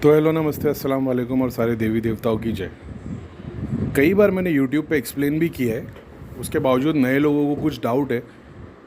तो हेलो नमस्ते अस्सलाम वालेकुम और सारे देवी देवताओं की जय। कई बार मैंने यूट्यूब पे एक्सप्लेन भी किया है, उसके बावजूद नए लोगों को कुछ डाउट है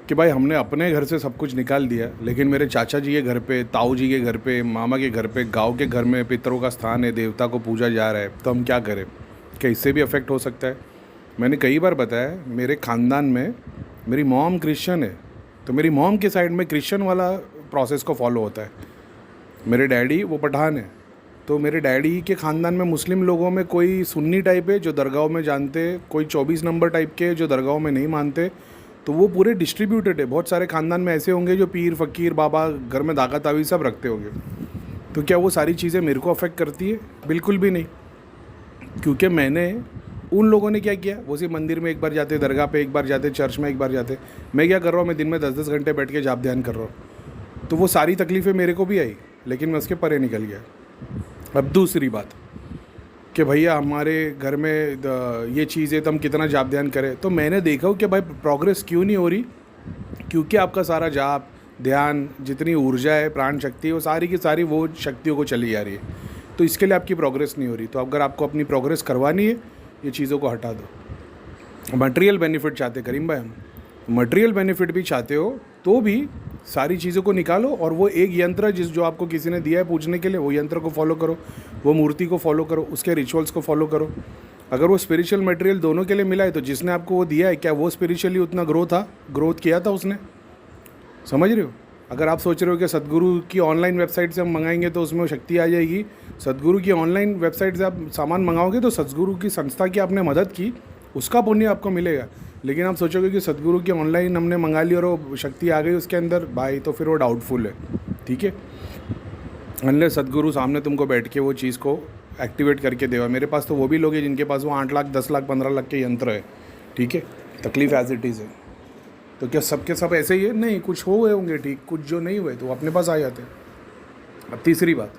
कि भाई हमने अपने घर से सब कुछ निकाल दिया, लेकिन मेरे चाचा जी के घर पे, ताऊ जी के घर पे, मामा के घर पे, गांव के घर में पितरों का स्थान है, देवता को पूजा जा रहा है, तो हम क्या करें? क्या इससे भी अफेक्ट हो सकता है? मैंने कई बार बताया, मेरे ख़ानदान में मेरी मॉम क्रिश्चियन है, तो मेरी मॉम के साइड में क्रिश्चियन वाला प्रोसेस को फॉलो होता है। मेरे डैडी वो पठान है, तो मेरे डैडी के ख़ानदान में मुस्लिम लोगों में कोई सुन्नी टाइप है जो दरगाहों में जानते, कोई 24 नंबर टाइप के जो दरगाहों में नहीं मानते। तो वो पूरे डिस्ट्रीब्यूटेड है। बहुत सारे ख़ानदान में ऐसे होंगे जो पीर फ़कीर बाबा घर में दागा तावीज़ सब रखते होंगे। तो क्या वो सारी चीज़ें मेरे को अफेक्ट करती है? बिल्कुल भी नहीं, क्योंकि मैंने उन लोगों ने क्या किया, वो सिर्फ मंदिर में एक बार जाते, दरगाह पे एक बार जाते, चर्च में एक बार जाते। मैं क्या कर रहा हूँ, मैं दिन में 10-10 घंटे बैठ के जाप ध्यान कर रहा हूँ। तो वो सारी तकलीफ़ें मेरे को भी आई, लेकिन मैं उसके परे निकल गया। अब दूसरी बात कि भैया हमारे घर में ये चीज़ है तो हम कितना जाप ध्यान करें, तो मैंने देखा हो कि भाई प्रोग्रेस क्यों नहीं हो रही, क्योंकि आपका सारा जाप ध्यान, जितनी ऊर्जा है, प्राण शक्ति है, वो सारी की सारी वो शक्तियों को चली जा रही है। तो इसके लिए आपकी प्रोग्रेस नहीं हो रही। तो अगर आपको अपनी प्रोग्रेस करवानी है, ये चीज़ों को हटा दो। मटेरियल बेनिफिट चाहते करीम भाई, हम मटेरियल बेनिफिट भी चाहते हो तो भी सारी चीज़ों को निकालो, और वो एक यंत्र जो आपको किसी ने दिया है पूजने के लिए, वो यंत्र को फॉलो करो, वो मूर्ति को फॉलो करो, उसके रिचुअल्स को फॉलो करो। अगर वो स्पिरिचुअल मटेरियल दोनों के लिए मिला है, तो जिसने आपको वो दिया है, क्या वो स्पिरिचुअली उतना ग्रोथ किया था उसने? समझ रहे हो? अगर आप सोच रहे हो कि सदगुरु की ऑनलाइन वेबसाइट से हम मंगाएंगे तो उसमें वो शक्ति आ जाएगी, सदगुरु की ऑनलाइन वेबसाइट से आप सामान मंगाओगे तो सदगुरु की संस्था की आपने मदद की, उसका पुण्य आपको मिलेगा। लेकिन आप सोचोगे कि सदगुरु की ऑनलाइन हमने मंगा ली और वो शक्ति आ गई उसके अंदर, भाई तो फिर वो डाउटफुल है। ठीक है, अनलेस सदगुरु सामने तुमको बैठ के वो चीज़ को एक्टिवेट करके देगा। मेरे पास तो वो भी लोग हैं जिनके पास वो 8 लाख 10 लाख 15 लाख के यंत्र है। ठीक है, तकलीफ एज इट इज़ है। तो क्या सबके सब ऐसे ही है? नहीं, कुछ हो गए होंगे ठीक, कुछ जो नहीं हुए तो वो अपने पास आ जाते हैं। अब तीसरी बात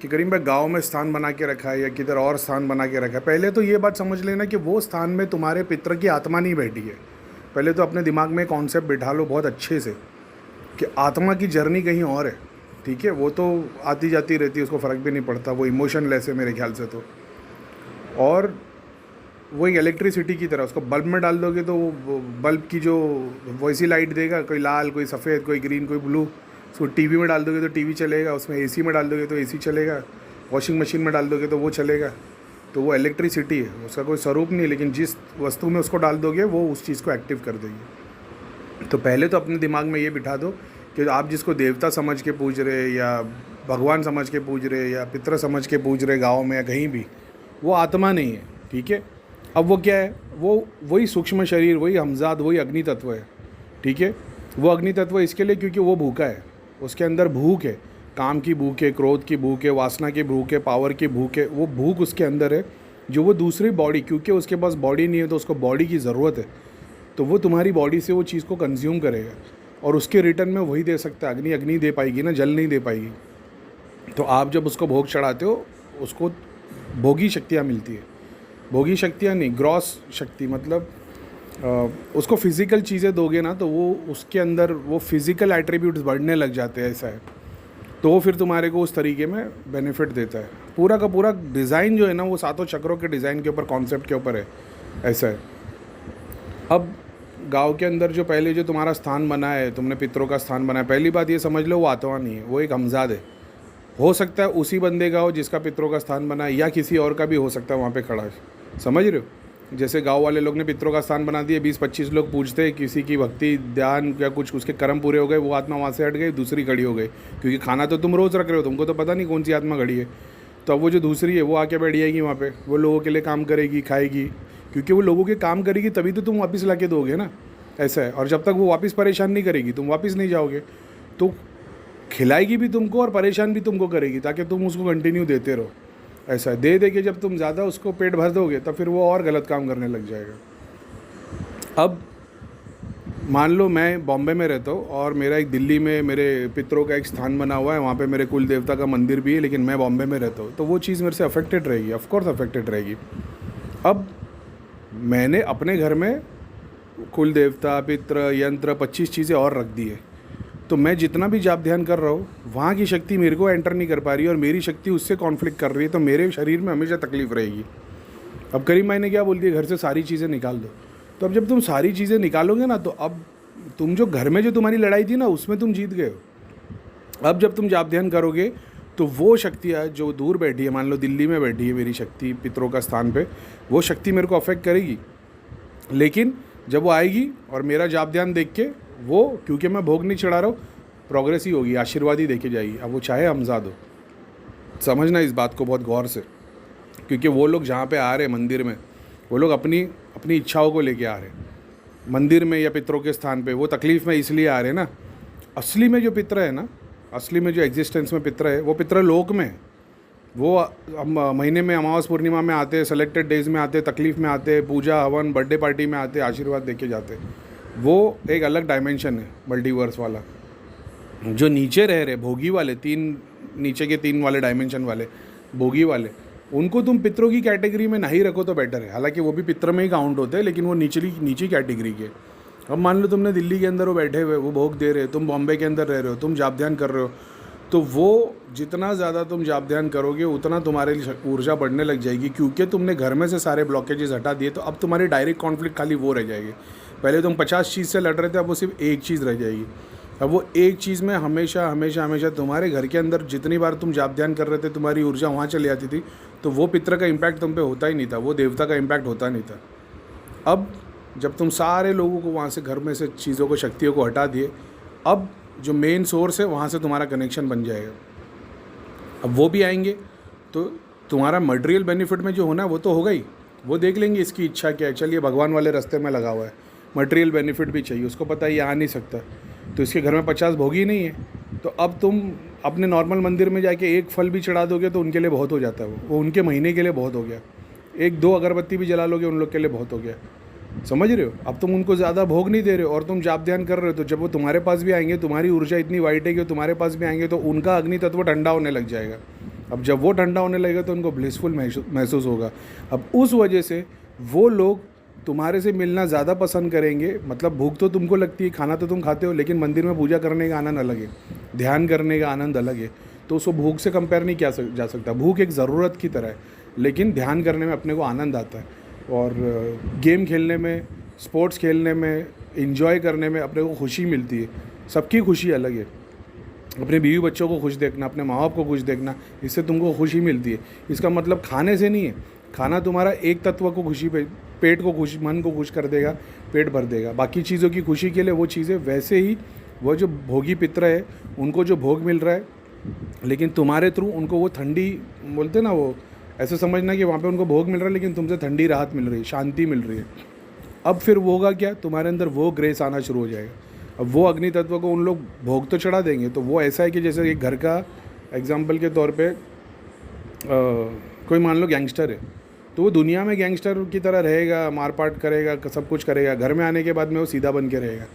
कि करीम भाई गाँव में स्थान बना के रखा है या किधर और स्थान बना के रखा है, पहले तो ये बात समझ लेना कि वो स्थान में तुम्हारे पितर की आत्मा नहीं बैठी है। पहले तो अपने दिमाग में कॉन्सेप्ट बिठा लो बहुत अच्छे से कि आत्मा की जर्नी कहीं और है। ठीक है, वो तो आती जाती रहती है, उसको फ़र्क भी नहीं पड़ता, वो इमोशनलेस है मेरे ख्याल से तो। और वो एक इलेक्ट्रिसिटी की तरह, उसको बल्ब में डाल दोगे तो वो बल्ब की जो वैसी लाइट देगा, कोई लाल, कोई सफ़ेद, कोई ग्रीन, कोई ब्लू। उसको टीवी में डाल दोगे तो टीवी चलेगा, उसमें एसी में डाल दोगे तो एसी चलेगा, वॉशिंग मशीन में डाल दोगे तो वो चलेगा। तो वो इलेक्ट्रिसिटी है, उसका कोई स्वरूप नहीं है, लेकिन जिस वस्तु में उसको डाल दोगे वो उस चीज़ को एक्टिव कर देगी। तो पहले तो अपने दिमाग में ये बिठा दो कि आप जिसको देवता समझ के पूज रहे, या भगवान समझ के पूज रहे, या पितर समझ के पूज रहे गाँव में या कहीं भी, वो आत्मा नहीं है। ठीक है, अब वो क्या है, वो वही सूक्ष्म शरीर, वही हमजाद, वही अग्नि तत्व है। ठीक है, वो अग्नि तत्व इसके लिए क्योंकि वो भूखा है, उसके अंदर भूख है, काम की भूख है, क्रोध की भूख है, वासना की भूख है, पावर की भूख है। वो भूख उसके अंदर है जो वो दूसरी बॉडी, क्योंकि उसके पास बॉडी नहीं है तो उसको बॉडी की ज़रूरत है, तो वो तुम्हारी बॉडी से वो चीज़ को कंज्यूम करेगा और उसके रिटर्न में वही दे सकता है। अग्नि अग्नि दे पाएगी ना, जल नहीं दे पाएगी। तो आप जब उसको भोग चढ़ाते हो, उसको भोगी शक्तियाँ मिलती है। भोगी शक्तियाँ नहीं, ग्रॉस शक्ति, मतलब उसको फिज़िकल चीज़ें दोगे ना तो वो उसके अंदर वो फिज़िकल एट्रीब्यूट्स बढ़ने लग जाते हैं, ऐसा है। तो वो फिर तुम्हारे को उस तरीके में बेनिफिट देता है। पूरा का पूरा डिज़ाइन जो है ना, वो सातों चक्रों के डिज़ाइन के ऊपर, कॉन्सेप्ट के ऊपर है, ऐसा है। अब गांव के अंदर जो पहले जो तुम्हारा स्थान बना है, तुमने पितरों का स्थान बनाया, पहली बात ये समझ लो वो आत्मा नहीं है, वो एक हमजाद है। हो सकता है उसी बंदे का हो जिसका पितरों का स्थान बना है, या किसी और का भी हो सकता है वहाँ पे खड़ा है। समझ रहे हो? जैसे गांव वाले लोग ने पितरों का स्थान बना दिया, 20-25 लोग पूछते हैं, किसी की भक्ति ध्यान या कुछ उसके कर्म पूरे हो गए, वो आत्मा वहाँ से हट गई, दूसरी खड़ी हो गई। क्योंकि खाना तो तुम रोज़ रख रहे हो, तुमको तो पता नहीं कौन सी आत्मा खड़ी है। तो अब वो जो दूसरी है वो आके बैठ जाएगी वहाँ पे, वो लोगों के लिए काम करेगी, खाएगी, क्योंकि वो लोगों के काम करेगी तभी तो तुम वापस ला के दोगे ना, ऐसा है। और जब तक वो वापस परेशान नहीं करेगी, तुम वापस नहीं जाओगे। तो खिलाएगी भी तुमको और परेशान भी तुमको करेगी, ताकि तुम उसको कंटिन्यू देते रहो, ऐसा है। दे के जब तुम ज़्यादा उसको पेट भर दोगे तब फिर वो और गलत काम करने लग जाएगा। अब मान लो मैं बॉम्बे में रहता हूँ और मेरा एक दिल्ली में मेरे पितरों का एक स्थान बना हुआ है, वहाँ पे मेरे कुल देवता का मंदिर भी है, लेकिन मैं बॉम्बे में रहता हूँ, तो वो चीज़ मेरे से अफेक्टेड रहेगी, ऑफकोर्स अफेक्टेड रहेगी। अब मैंने अपने घर में कुल देवता, पितर, यंत्र, 25 चीज़ें और रख दी है, तो मैं जितना भी जाप ध्यान कर रहा हूँ वहाँ की शक्ति मेरे को एंटर नहीं कर पा रही है और मेरी शक्ति उससे कॉन्फ्लिक्ट कर रही है, तो मेरे शरीर में हमेशा तकलीफ रहेगी। अब करीम भाई ने क्या बोल दिया, घर से सारी चीज़ें निकाल दो। तो अब जब तुम सारी चीज़ें निकालोगे ना, तो अब तुम जो घर में जो तुम्हारी लड़ाई थी ना, उसमें तुम जीत गए हो। अब जब तुम जाप ध्यान करोगे तो वो शक्तियाँ जो दूर बैठी है, मान लो दिल्ली में बैठी है मेरी शक्ति पितरों का स्थान पे, वो शक्ति मेरे को अफेक्ट करेगी। लेकिन जब वो आएगी और मेरा जाप ध्यान देख के वो, क्योंकि मैं भोग नहीं चढ़ा रहा हूँ, प्रोग्रेस ही होगी, आशीर्वाद ही देके जाएगी। अब वो चाहे हमजाद हो, समझना इस बात को बहुत गौर से, क्योंकि वो लोग जहाँ पे आ रहे हैं मंदिर में, वो लोग अपनी अपनी इच्छाओं को लेके आ रहे हैं मंदिर में या पितरों के स्थान पे। वो तकलीफ़ में इसलिए आ रहे हैं ना। असली में जो पितर है ना, असली में जो एग्जिस्टेंस में पितर है, वो पितर लोक में है। वो हम महीने में अमावस पूर्णिमा में आते हैं, सेलेक्टेड डेज में आते हैं, तकलीफ़ में आते हैं, पूजा हवन बर्थडे पार्टी में आते हैं, आशीर्वाद देके जाते हैं। वो एक अलग डायमेंशन है मल्टीवर्स वाला। जो नीचे रह रहे भोगी वाले, नीचे के 3 वाले डायमेंशन वाले भोगी वाले, उनको तुम पितरों की कैटेगरी में नहीं रखो तो बेटर है। हालांकि वो भी पितर में ही काउंट होते हैं, लेकिन वो नीची कैटेगरी के। अब मान लो तुमने दिल्ली के अंदर वो बैठे हुए, वो भोग दे रहे, तुम बॉम्बे के अंदर रह रहे हो, तुम जाप ध्यान कर रहे हो, तो वो जितना ज़्यादा तुम जाप ध्यान करोगे उतना तुम्हारे लिए ऊर्जा बढ़ने लग जाएगी, क्योंकि तुमने घर में से सारे ब्लॉकेजेस हटा दिए। तो अब तुम्हारी डायरेक्ट कॉन्फ्लिक्ट खाली वो रह जाएगी। पहले तुम 50 चीज़ से लड़ रहे थे, अब वो सिर्फ एक चीज़ रह जाएगी। अब वो एक चीज़ में हमेशा हमेशा हमेशा तुम्हारे घर के अंदर जितनी बार तुम जाप ध्यान कर रहे थे, तुम्हारी ऊर्जा वहाँ चली जाती थी, तो वो पितर का इम्पैक्ट तुम पे होता ही नहीं था, वो देवता का इम्पैक्ट होता नहीं था। अब जब तुम सारे लोगों को वहाँ से, घर में से चीज़ों को, शक्तियों को हटा दिए, अब जो मेन सोर्स है वहाँ से तुम्हारा कनेक्शन बन जाएगा। अब वो भी आएंगे तो तुम्हारा मटेरियल बेनिफिट में जो होना है वो तो होगा ही। वो देख लेंगे इसकी इच्छा क्या है, चलिए भगवान वाले रास्ते में लगा हुआ है, मटेरियल बेनिफिट भी चाहिए, उसको पता है ये आ नहीं सकता, तो इसके घर में 50 भोगी नहीं है। तो अब तुम अपने नॉर्मल मंदिर में जाके एक फल भी चढ़ा दोगे तो उनके लिए बहुत हो जाता है। वो उनके महीने के लिए बहुत हो गया। 1-2 अगरबत्ती भी जला लोगे उन लोग के लिए बहुत हो गया। समझ रहे हो? अब तुम उनको ज़्यादा भोग नहीं दे रहे हो और तुम जाप ध्यान कर रहे हो, तो जब वो तुम्हारे पास भी आएंगे, तुम्हारी ऊर्जा इतनी वाइट है कि तुम्हारे पास भी आएंगे, तो उनका अग्नि तत्व ठंडा होने लग जाएगा। अब जब वो ठंडा होने लगेगा तो उनको ब्लिसफुल महसूस होगा। अब उस वजह से वो लोग तुम्हारे से मिलना ज़्यादा पसंद करेंगे। मतलब भूख तो तुमको लगती है, खाना तो तुम खाते हो, लेकिन मंदिर में पूजा करने का आनंद अलग है, ध्यान करने का आनंद अलग है। तो उसको भूख से कंपेयर नहीं किया जा सकता। भूख एक ज़रूरत की तरह है, लेकिन ध्यान करने में अपने को आनंद आता है, और गेम खेलने में, स्पोर्ट्स खेलने में, इंजॉय करने में अपने को खुशी मिलती है। सबकी खुशी अलग है। अपने बीवी बच्चों को खुश देखना, अपने माँ बाप को खुश देखना, इससे तुमको खुशी मिलती है। इसका मतलब खाने से नहीं है। खाना तुम्हारा एक तत्व को खुशी, पेट को खुश, मन को खुश कर देगा, पेट भर देगा। बाकी चीज़ों की खुशी के लिए वो चीज़ें, वैसे ही वो जो भोगी पितर है उनको जो भोग मिल रहा है, लेकिन तुम्हारे थ्रू उनको वो ठंडी, बोलते ना, वो ऐसे समझना कि वहाँ पे उनको भोग मिल रहा है लेकिन तुमसे ठंडी राहत मिल रही है, शांति मिल रही है। अब फिर वो होगा क्या, तुम्हारे अंदर वो ग्रेस आना शुरू हो जाएगा। अब वो अग्नि तत्व को उन लोग भोग तो चढ़ा देंगे, तो वो ऐसा है कि जैसे एक घर का एग्जाम्पल के तौर पे कोई मान लो गैंगस्टर है, तो वो दुनिया में गैंगस्टर की तरह रहेगा, मारपाट करेगा, सब कुछ करेगा। घर में आने के बाद में वो सीधा बन के रहेगा,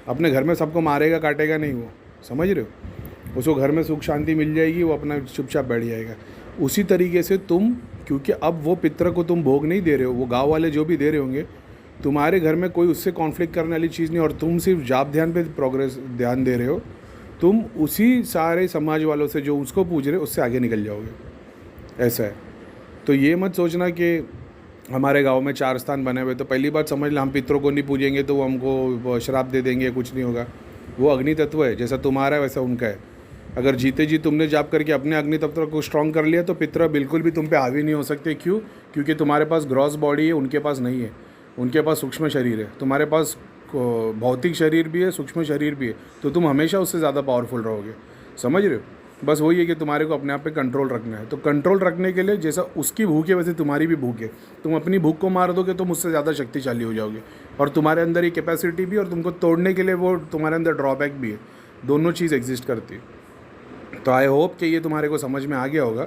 अपने घर में सबको मारेगा, काटेगा नहीं। वो समझ रहे हो? उसको घर में सुख शांति मिल जाएगी, वो अपना चुपचाप बैठ जाएगा। उसी तरीके से तुम, क्योंकि अब वो पितर को तुम भोग नहीं दे रहे हो, वो गाँव वाले जो भी दे रहे होंगे, तुम्हारे घर में कोई उससे कॉन्फ्लिक्ट करने वाली चीज़ नहीं, और तुम सिर्फ जाप ध्यान पे प्रोग्रेस ध्यान दे रहे हो, तुम उसी सारे समाज वालों से जो उसको पूज रहे हो उससे आगे निकल जाओगे। ऐसा है। तो ये मत सोचना कि हमारे गांव में 4 स्थान बने हुए, तो पहली बात समझ लो, हम पितरों को नहीं पूजेंगे तो वो हमको श्राप दे देंगे, कुछ नहीं होगा। वो अग्नि तत्व है, जैसा तुम्हारा है वैसा उनका है। अगर जीते जी तुमने जाप करके अपने अग्नि तत्व को स्ट्रॉन्ग कर लिया, तो पितर बिल्कुल भी तुम पे हावी नहीं हो सकते। क्यों? क्योंकि तुम्हारे पास ग्रॉस बॉडी है, उनके पास नहीं है। उनके पास सूक्ष्म शरीर है, तुम्हारे पास भौतिक शरीर भी है, सूक्ष्म शरीर भी है, तो तुम हमेशा उससे ज़्यादा पावरफुल रहोगे। समझ रहे हो? बस वही है कि तुम्हारे को अपने आप पे कंट्रोल रखना है। तो कंट्रोल रखने के लिए, जैसा उसकी भूख है वैसे तुम्हारी भी भूख है। तुम अपनी भूख को मार दोगे तो मुझसे ज़्यादा शक्तिशाली हो जाओगे, और तुम्हारे अंदर ये कैपेसिटी भी, और तुमको तोड़ने के लिए वो तुम्हारे अंदर ड्रॉबैक भी है। दोनों चीज़ एग्जिस्ट करती है। तो आई होप कि ये तुम्हारे को समझ में आ गया होगा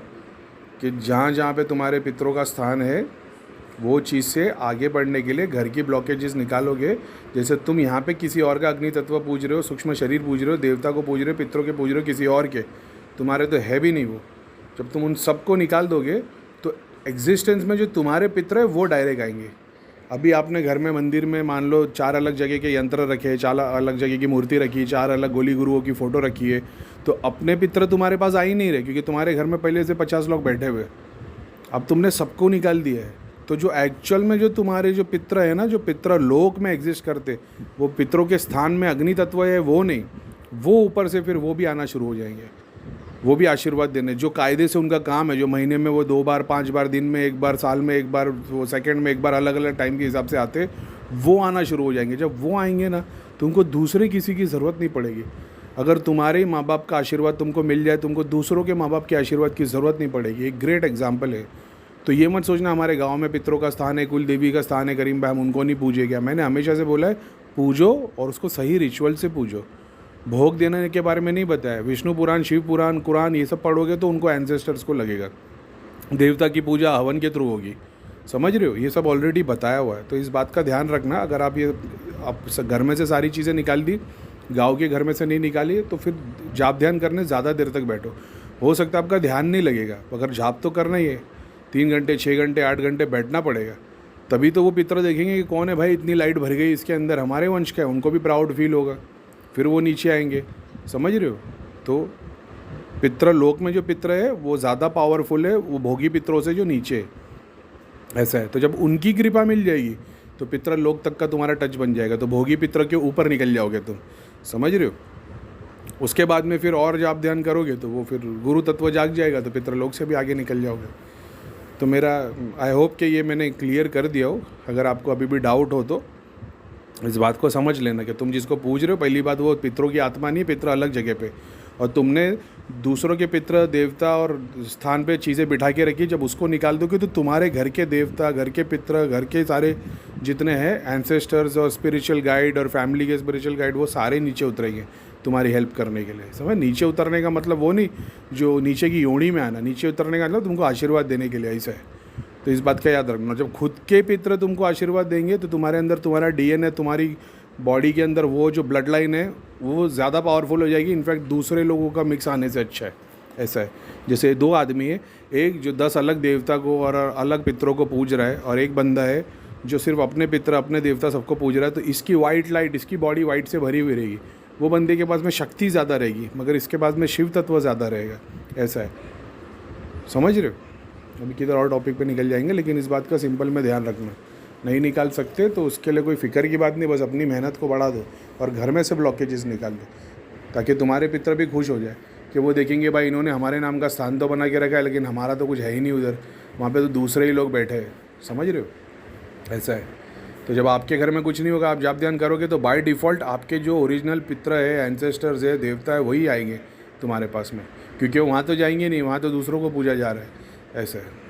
कि जहाँ जहाँ पे तुम्हारे पितरों का स्थान है, वो चीज़ से आगे बढ़ने के लिए घर की ब्लॉकेजेस निकालोगे। जैसे तुम यहाँ पे किसी और का अग्नि तत्व पूज रहे हो, सूक्ष्म शरीर पूज रहे हो, देवता को पूज रहे हो, पितरों के पूज रहे हो, किसी और के, तुम्हारे तो है भी नहीं वो। जब तुम उन सबको निकाल दोगे तो एग्जिस्टेंस में जो तुम्हारे पितर है वो डायरेक्ट आएंगे। अभी आपने घर में मंदिर में मान लो 4 अलग जगह के यंत्र रखे, 4 अलग जगह की मूर्ति रखी है, 4 अलग गोली गुरुओं की फ़ोटो रखी है, तो अपने पितर तुम्हारे पास आ ही नहीं रहे, क्योंकि तुम्हारे घर में पहले से 50 लोग बैठे हुए। अब तुमने सबको निकाल दिया है। तो जो एक्चुअल में जो तुम्हारे जो पितर है ना, जो पितर लोक में एग्जिस्ट करते, वो पितरों के स्थान में अग्नि तत्व है, वो नहीं, वो ऊपर से फिर वो भी आना शुरू हो जाएंगे, वो भी आशीर्वाद देने। जो कायदे से उनका काम है, जो महीने में वो 2 बार 5 बार, दिन में 1 बार, साल में 1 बार, वो सेकंड में 1 बार, अलग अलग टाइम के हिसाब से आते, वो आना शुरू हो जाएंगे। जब वो आएंगे ना, तुमको दूसरे किसी की ज़रूरत नहीं पड़ेगी। अगर तुम्हारे माँ बाप का आशीर्वाद तुमको मिल जाए, तुमको दूसरों के माँ बाप के आशीर्वाद की ज़रूरत नहीं पड़ेगी। एक ग्रेट एग्जाम्पल है। तो ये मत सोचना हमारे गाँव में पितरों का स्थान है, कुल देवी का स्थान है, करीम भाई हम उनको नहीं पूजे क्या। मैंने हमेशा से बोला है, पूजो और उसको सही रिचुअल से पूजो। भोग देने के बारे में नहीं बताया। विष्णु पुराण, शिव पुराण, कुरान ये सब पढ़ोगे तो उनको एंसेस्टर्स को लगेगा। देवता की पूजा हवन के थ्रू होगी, समझ रहे हो, ये सब ऑलरेडी बताया हुआ है। तो इस बात का ध्यान रखना। अगर आप घर में से सारी चीज़ें निकाल दी, गांव के घर में से नहीं निकाली, तो फिर जाप ध्यान करने ज़्यादा देर तक बैठो। हो सकता है आपका ध्यान नहीं लगेगा, अगर जाप तो करना ही है, 3 घंटे 6 घंटे 8 घंटे बैठना पड़ेगा। तभी तो वो पितर देखेंगे कि कौन है भाई, इतनी लाइट भर गई इसके अंदर, हमारे वंश का है, उनको भी प्राउड फील होगा, फिर वो नीचे आएंगे। समझ रहे हो। तो पितर लोक में जो पितर है वो ज़्यादा पावरफुल है, वो भोगी पितरों से जो नीचे है, ऐसा है। तो जब उनकी कृपा मिल जाएगी तो पितर लोक तक का तुम्हारा टच बन जाएगा, तो भोगी पितर के ऊपर निकल जाओगे तुम। समझ रहे हो। उसके बाद में फिर और जाप ध्यान करोगे तो वो फिर गुरु तत्व जाग जाएगा, तो पितर लोक से भी आगे निकल जाओगे। तो मेरा आई होप कि ये मैंने क्लियर कर दिया हो। अगर आपको अभी भी डाउट हो तो इस बात को समझ लेना कि तुम जिसको पूज रहे हो, पहली बात वो पितरों की आत्मा नहीं, पितर अलग जगह पे, और तुमने दूसरों के पितर देवता और स्थान पे चीज़ें बिठा के रखी। जब उसको निकाल दोगे तो तुम्हारे घर के देवता, घर के पितर, घर के सारे जितने हैं एंसेस्टर्स और स्पिरिचुअल गाइड और फैमिली के स्पिरिचुअल गाइड, वो सारे नीचे उतरेंगे तुम्हारी हेल्प करने के लिए। समझ। नीचे उतरने का मतलब वो नहीं जो नीचे की योनी में आना, नीचे उतरने का मतलब तुमको आशीर्वाद देने के लिए, ऐसा है। तो इस बात का याद रखना। जब खुद के पितर तुमको आशीर्वाद देंगे तो तुम्हारे अंदर तुम्हारा डीएनए, तुम्हारी बॉडी के अंदर वो जो ब्लड लाइन है वो ज़्यादा पावरफुल हो जाएगी। इनफैक्ट दूसरे लोगों का मिक्स आने से अच्छा है, ऐसा है। जैसे 2 आदमी है, एक जो 10 अलग देवता को और अलग पितरों को पूज रहा है, और एक बंदा है जो सिर्फ अपने पितर, अपने देवता सबको पूज रहा है। तो इसकी वाइट लाइट, इसकी बॉडी वाइट से भरी हुई रहेगी। वो बंदे के पास में शक्ति ज़्यादा रहेगी, मगर इसके पास में शिव तत्व ज़्यादा रहेगा, ऐसा है। समझ रहे हो। अभी किधर और टॉपिक पे निकल जाएंगे, लेकिन इस बात का सिंपल में ध्यान रखना। नहीं निकाल सकते तो उसके लिए कोई फ़िक्र की बात नहीं, बस अपनी मेहनत को बढ़ा दो और घर में से ब्लॉकेजेस निकाल दो, ताकि तुम्हारे पितर भी खुश हो जाए कि वो देखेंगे भाई इन्होंने हमारे नाम का स्थान तो बना के रखा है, लेकिन हमारा तो कुछ है ही नहीं उधर, वहाँ पे तो दूसरे ही लोग बैठे हैं। समझ रहे हो, ऐसा है। तो जब आपके घर में कुछ नहीं होगा, आप जाप ध्यान करोगे तो बाय डिफ़ॉल्ट आपके जो ओरिजिनल पितर है, एंसेस्टर्स है, देवता है, वही आएंगे तुम्हारे पास में, क्योंकि वहाँ तो जाएंगे नहीं, वहाँ तो दूसरों को पूजा जा रहा है, ऐसा है।